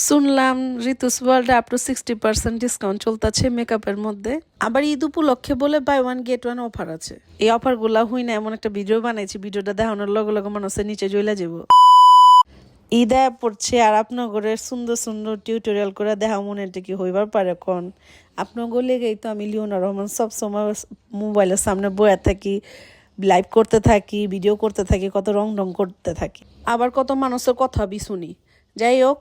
শুনলাম ঋতুস ওয়ার্ল্ডে up to 60% discount চলতেছে মেকআপের মধ্যে। আবার ঈদ উপলক্ষে বলে buy one get one offer আছে। এই অফারগুলা হই না এমন একটা ভিডিও বানাইছি, ভিডিওটা দেখানোর লগে লগে মানুষের নিচে জ্বলে যাব। ঈদ আয়া পড়ছে আর আপনাগরের সুন্দর সুন্দর টিউটোরিয়াল করে দেখা মনে কি হইবার পারে কোন আপনাগো লেগেই তো আমি লিওনা রহমান সবসময় মোবাইলের সামনে বয়া থাকি, লাইভ করতে থাকি, ভিডিও করতে থাকি, কত রং করতে থাকি, আবার কত মানুষের কথা বি শুনি। যাই হোক,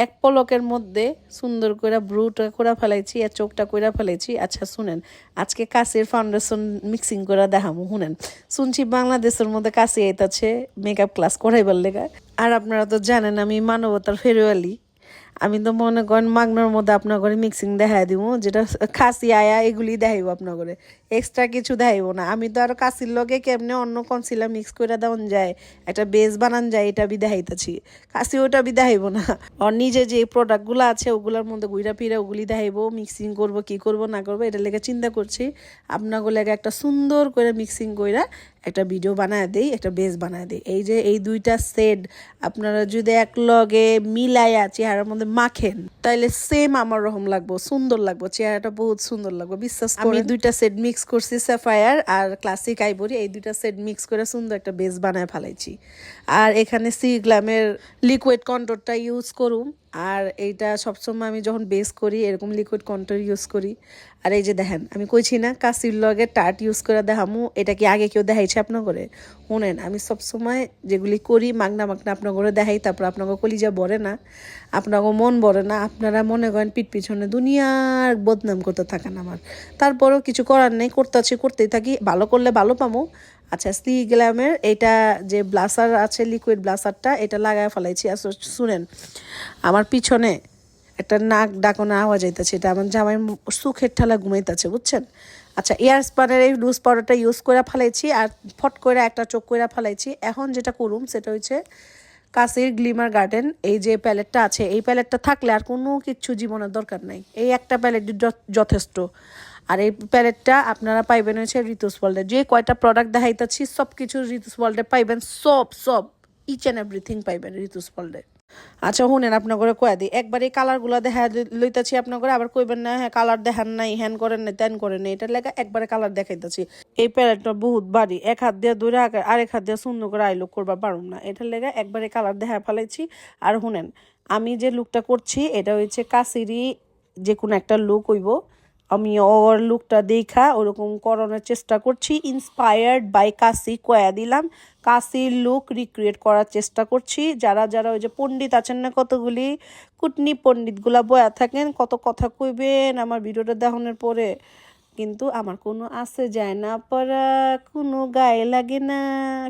এক পলকের মধ্যে সুন্দর করে ব্রুটা করে ফেলাইছি আর চোখটা করে ফেলাইছি। আচ্ছা শুনেন, আজকে কাশির ফাউন্ডেশন মিক্সিং করে দেখামু। শুনেন, শুনছি বাংলাদেশের মধ্যে কাশি আইতাছে মেকআপ ক্লাস করাইবার লেগা। আর আপনারা তো জানেন আমি মানবতার ফেরোয়ালি। আমি তো মনে করেন মাগনার মধ্যে আপনার ঘরে মিক্সিং দেখাই দিব, যেটা খাসি আয়া এগুলি দেখাইব আপনার ঘরে, এক্সট্রা কিছু দেখাইব না। আমি তো আরো কাশির লগে কেমনে অন্য কনসিলার মিক্স করে দেওয়ান যায়, একটা বেস বানান যায়, এটা বি দেখাইতেছি। কাশি ওটা বি দেখাইব না। আর নিজে যে প্রোডাক্টগুলো আছে ওগুলোর মধ্যে ঘুরা ফিরা ওগুলি দেখাইব, মিক্সিং করব কি করব না করবো, এটা লেগে চিন্তা করছি। আপনাকে লেগে একটা সুন্দর করে মিক্সিং কইরা একটা ভিডিও বানায় দেই, একটা বেস বানায় দেই। এই যে এই দুইটা সেট আপনারা যদি এক লগে মিলাইয়া চেহারার মধ্যে মাখেন তাইলে সেম আমার রকম লাগবো, সুন্দর লাগবো, চেহারাটা বহুত সুন্দর লাগবে, বিশ্বাস করেন। আমি দুইটা সেট মিক্স করছি, স্যাফায়ার আর ক্লাসিক আইভরি, এই দুইটা সেট মিক্স করে সুন্দর একটা বেস বানায় ফেলাইছি। আর এখানে সি গ্ল্যামের লিকুইড কন্ট্রোলটা ইউজ করুম। আর এইটা সবসময় আমি যখন বেস করি এরকম লিকুইড কন্ট্রোল ইউজ করি। আর এই যে দেখেন, আমি কইছি না কাশির লগে টার্ট ইউজ করে দেখামু, এটা কি আগে কেউ দেখাইছে আপনার করে? শুনেন, আমি সবসময় যেগুলি করি মাগনা মাগনা আপনার করে দেখাই, তারপর আপনাকে কলিজা বরে না, আপনাকে মন বরে না, আপনারা মনে করেন পিঠ পিছনে দুনিয়ার বদনাম করতে থাকেন আমার। তারপরেও কিছু করার নেই, করতেই থাকি, ভালো করলে ভালো পামো। আচ্ছা, সি গ্ল্যামের এটা যে ব্লাসার আছে, লিকুইড ব্লাসারটা, এটা লাগায় ফেলাইছি। আসলে শুনেন, আমার পিছনে একটা নাক ডাকনা আওয়াজ আইতেছে, এটা আমার জামাই সুখের ঠালা ঘুমাইতেছে, বুঝছেন? আচ্ছা, এয়ার স্পানের এই লুজ পাউডারটা ইউজ করে ফেলাইছি আর ফট করে একটা চোখ করে ফেলাইছি। এখন যেটা করুম সেটা হচ্ছে কাশির গ্লিমার গার্ডেন, এই যে প্যালেটটা আছে, এই প্যালেটটা থাকলে আর কোনো কিছু জীবনের দরকার নাই, এই একটা প্যালেট যথেষ্ট। আর এই প্যালেটটা আপনারা পাইবেন হচ্ছে ঋতুস ওয়ার্ল্ডে, যে কয়টা প্রোডাক্ট দেখাইতেছি সব কিছু ঋতুস ওয়ার্ল্ডে পাইবেন, সব ইচ অ্যান্ড এভরিথিং পাইবেন ঋতুস ওয়ার্ল্ডে। আচ্ছা শুনেন, আপনার করে কয়া দিই, একবার এই কালারগুলো দেখা লইতেছি আপনার করে, আবার কইবেন না হ্যাঁ কালার দেখান নাই, হ্যান করেন নাই, ত্যান করেন নাই, এটার লেগে একবারে কালার দেখাইতেছি। এই প্যালেটটা বহুত বাড়ি, এক হাত দিয়ে দূরে আরেক হাত দিয়ে সুন্দর করে আইলুক করবা পারুম না, এটার লেগে একবারে কালার দেখা ফেলাইছি। আর শুনেন, আমি যে লুকটা করছি এটা হচ্ছে কাশিরই যে কোনো একটা লুক হইব, আমি ওর লুকটা দেখা ওরকম করানোর চেষ্টা করছি, ইন্সপায়ার্ড বাই কাশি কয়া দিলাম, কাশির লুক রিক্রিয়েট করার চেষ্টা করছি। যারা যারা ওই যে পণ্ডিত আছেন না, কতগুলি কুটনি পণ্ডিতগুলা বয়া থাকেন, কত কথা কইবেন আমার ভিডিওটা দেখানোর পরে, কিন্তু আমার কোনো আসে যায় না পড়া, কোনো গায়ে লাগে না,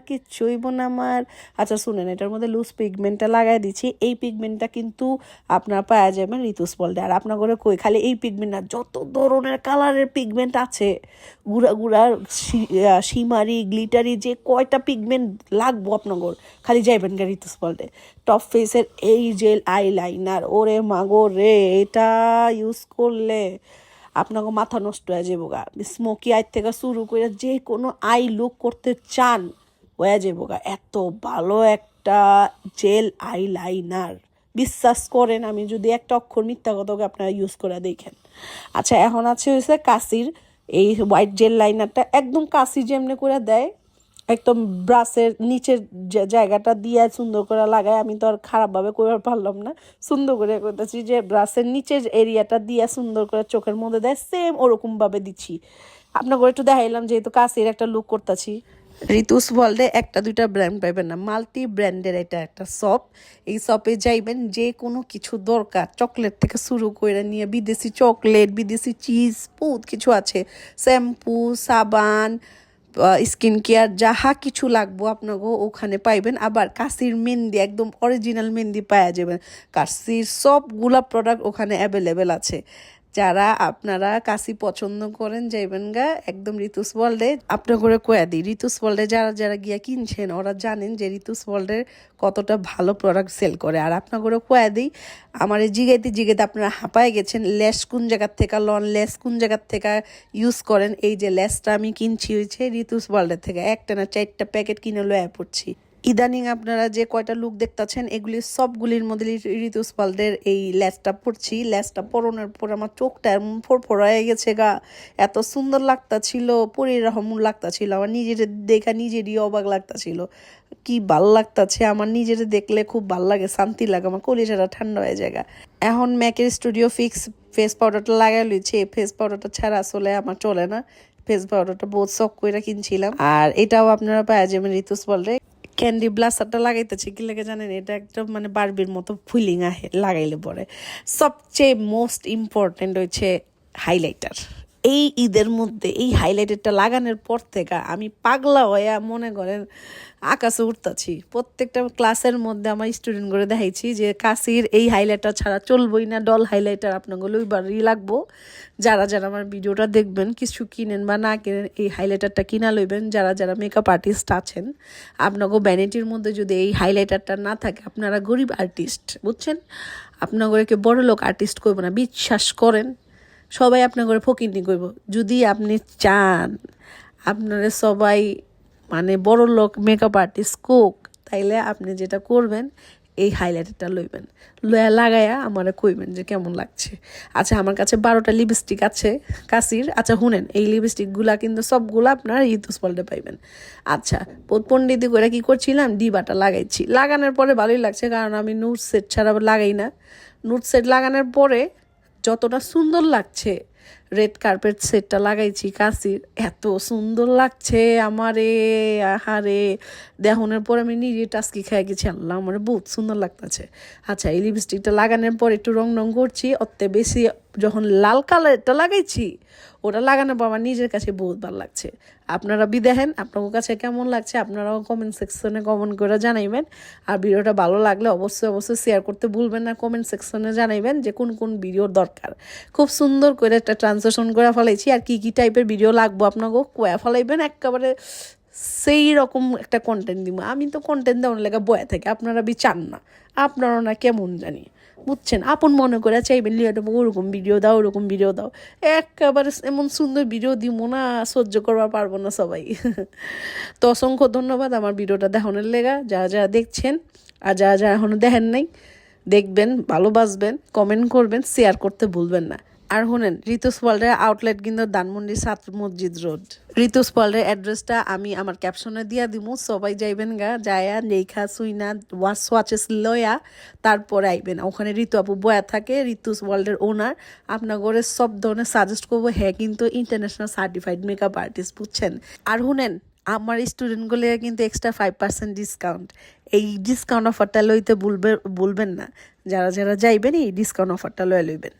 কিচ্ছুই বোন আমার। আচ্ছা শুনেন, এটার মধ্যে লুজ পিগমেন্টটা লাগাই দিচ্ছি, এই পিগমেন্টটা কিন্তু আপনার পাওয়া যাবেন ঋতুস ওয়ার্ল্ডে। আর আপনার ঘরে কই খালি এই পিগমেন্ট না, যত ধরনের কালারের পিগমেন্ট আছে, গুড়ার শিমারি গ্লিটারি, যে কয়টা পিগমেন্ট লাগবো আপনার ঘর, খালি যাইবেন গা ঋতুস ওয়ার্ল্ডে। টপ ফেসের এই জেল আইলাইনার, ওরে মাগো রে, এটা ইউজ করলে আপনাকে মাথা নষ্ট হয়ে যাবো গা। স্মোকি আই থেকে শুরু করে যে কোনো আই লুক করতে চান হয়ে যাবো গা, এত ভালো একটা জেল আইলাইনার, বিশ্বাস করেন আমি যদি একটা অক্ষর মিথ্যা কথাকে আপনারা ইউজ করে দেখেন। আচ্ছা, এখন আছে হয়েছে কাশির এই হোয়াইট জেল লাইনারটা, একদম কাশি যেমনি করে দেয়, একদম ব্রাশের নিচের জায়গাটা দিয়ে সুন্দর করে লাগায়, আমি তো আর খারাপভাবে করতে পারলাম না, সুন্দর করে করতেছি যে ব্রাশের নিচের এরিয়াটা দিয়ে সুন্দর করে চোখের মধ্যে দেয়, সেম ওরকমভাবে দিচ্ছি। আপনাকে একটু দেখাইলাম যেহেতু কাশির একটা লুক করতেছি। ঋতুস ওয়ার্ল্ডে একটা দুইটা ব্র্যান্ড পাইবেন না, মাল্টি ব্র্যান্ডের এটা একটা শপ। এই শপে যাইবেন, যে কোনো কিছু দরকার চকলেট থেকে শুরু করে নিয়ে বিদেশি চকলেট, বিদেশি চিজ, বহুত কিছু আছে, শ্যাম্পু, সাবান, স্কিন কেয়ার, যাহা কিছু লাগবো আপনাকে ওখানে পাইবেন। আবার কাশির মেহেন্দি, একদম অরিজিনাল মেহেন্দি পাওয়া যাবেন, কাশির সবগুলা প্রোডাক্ট ওখানে অ্যাভেলেবেল আছে। যারা আপনারা কাশি পছন্দ করেন যাইবেন গা একদম ঋতুস ওয়ার্ল্ডে। আপনার করে কয়া দিই, ঋতুস ওয়ার্ল্ডে যারা যারা গিয়া কিনছেন ওরা জানেন যে ঋতুস ওয়ার্ল্ডের কতটা ভালো প্রোডাক্ট সেল করে। আর আপনার করে কয়া দিই, আমার জিগাইতে আপনারা হাঁপায় গেছেন, লেস কোন জায়গার থেকে লন, লেস কোন জায়গার থেকে ইউজ করেন। এই যে লেসটা আমি কিনছি হয়েছে ঋতুস ওয়ার্ল্ডের থেকে, একটা না 4টা প্যাকেট কিনে লয়ে পড়ছি। ইদানিং আপনারা যে কয়টা লুক দেখতেছেন এগুলি সবগুলির মধ্যে ঋতুস ওয়ার্ল্ডের এই লেসটা পরছি। লেসটা পরনের পর আমার চোখটা এমন ফোরফোরায় গেছে গা, এত সুন্দর লাগতাছিল, পরীর রহমন লাগতাছিল, আমার নিজের দেখা নিজেরই অবাক লাগতাছিল, কি ভাল লাগতাছে আমার নিজের দেখলে, খুব ভাল লাগে, শান্তি লাগে, আমার কলিজাটা ঠান্ডা হয়ে যায়। এখন ম্যাকের স্টুডিও ফিক্স ফেস পাউডারটা লাগাই লইছি। এই ফেস পাউডারটা ছাড়া আসলে আমার চলে না, ফেস পাউডারটা বহুত শখ করে কিনছিলাম। আর এটাও আপনারা পাওয়া যাবেন ঋতুস ওয়ার্ল্ডে। ক্যান্ডি ব্লাস্টারটা লাগাইতেছি কি লাগে জানেন, এটা একদম মানে বারবির মতো ফিলিং আহে লাগাইলে পরে। সবচেয়ে মোস্ট ইম্পর্টেন্ট হচ্ছে হাইলাইটার। এই ঈদের মধ্যে এই হাইলাইটারটা লাগানোর পর থেকে আমি পাগলা হয়ে মনে করেন আকাশে উঠতেছি। প্রত্যেকটা ক্লাসের মধ্যে আমার স্টুডেন্ট করে দেখাইছি যে কাশির এই হাইলাইটার ছাড়া চলবই না, ডল হাইলাইটার আপনাকে লইবারই লাগবো। যারা যারা আমার ভিডিওটা দেখবেন, কিছু কিনেন বা না কিনেন, এই হাইলাইটারটা কিনা লইবেন। যারা যারা মেকআপ আর্টিস্ট আছেন, আপনাকে ভ্যানিটির মধ্যে যদি এই হাইলাইটারটা না থাকে, আপনারা গরিব আর্টিস্ট, বুঝছেন, আপনাকে বড় লোক আর্টিস্ট করবো না, বিশ্বাস করেন। সবাই আপনার ঘরে ফকিরনি করব। যদি আপনি চান আপনারা সবাই মানে বড় লোক মেকআপ আর্টিস্ট কোক, তাইলে আপনি যেটা করবেন এই হাইলাইটারটা লইবেন, লয়া লাগায়া আমারে কইবেন যে কেমন লাগছে। আচ্ছা, আমার কাছে 12টা লিপস্টিক আছে কাশির। আচ্ছা শুনেন, এই লিপস্টিকগুলা কিন্তু সবগুলো আপনার ঋতুস ওয়ার্ল্ডে পাইবেন। আচ্ছা, পণ্ডিতি করে কি করছিলাম, ডিবাটা লাগাইছি। লাগানোর পরে ভালোই লাগছে, কারণ আমি নুট সেট ছাড়া লাগাই না। নুট সেট লাগানোর পরে যতটা সুন্দর লাগছে, রেড কার্পেট সেটটা লাগাইছি কাশির, এত সুন্দর লাগছে আমারে, আহারে, দেখানোর পর আমি নিজে টাস্কি খেয়ে গেছি, আল্লাহ আমার বহুত সুন্দর লাগতেছে। আচ্ছা, এই লিপস্টিকটা লাগানোর পর একটু রং রং করছি, অত বেশি যখন লাল কালারটা লাগাইছি, ওটা লাগানোর পর আমার নিজের কাছে বহুত ভালো লাগছে। আপনারা দেখেন আপনার কাছে কেমন লাগছে, আপনারাও কমেন্ট সেকশনে কমেন্ট করে জানাইবেন। আর ভিডিওটা ভালো লাগলে অবশ্যই অবশ্যই শেয়ার করতে ভুলবেন না, কমেন্ট সেকশনে জানাইবেন যে কোন কোন ভিডিওর দরকার। খুব সুন্দর করে একটা ট্রান্সলেশন করে ফেলাইছি, আর কি কি টাইপের ভিডিও লাগবো আপনাকে কয়া ফেলাইবেন, একেবারে সেই রকম একটা কন্টেন্ট দিব। আমি তো কন্টেন্ট দেওয়ার লেগে বয়া থাকে, আপনারা চান না, আপনারও না কেমন জানি, বুঝছেন, আপন মনে করে চাইবেন লিয়ে দেবো ওরকম ভিডিও দাও, ওরকম ভিডিও দাও, একেবারে এমন সুন্দর ভিডিও দিব না, সহ্য করবার পারবো না সবাই। তো অসংখ্য ধন্যবাদ আমার ভিডিওটা দেখানোর লেগা, যারা যারা দেখছেন, আর যারা যারা এখনও দেখেন নাই, দেখবেন, ভালোবাসবেন, কমেন্ট করবেন, শেয়ার করতে ভুলবেন না। আর শুনেন, ঋতুস ওয়ার্ল্ডের আউটলেট কিন্তু ধানমন্ডি ছাত্র মসজিদ রোড। ঋতুস ওয়ার্ল্ডের অ্যাড্রেসটা আমি আমার ক্যাপশনে দিয়া দিব, সবাই যাইবেন গা, যায়া লেখা সুইনা ওয়াচেস লয়া তারপরে আইবেন। ওখানে ঋতু আপু বয়া থাকে, ঋতুস ওয়ার্ল্ডের ওনার, আপনার ঘরে সব ধরনের সাজেস্ট করবো। হ্যাঁ, কিন্তু ইন্টারন্যাশনাল সার্টিফাইড মেকআপ আর্টিস্ট, বুঝছেন। আর শুনেন, আমার স্টুডেন্টগুলো কিন্তু এক্সট্রা 5% ডিসকাউন্ট, এই ডিসকাউন্ট অফারটা লইতে ভুলবেন না। যারা যারা যাইবেন এই ডিসকাউন্ট অফারটা লয়ে লইবেন।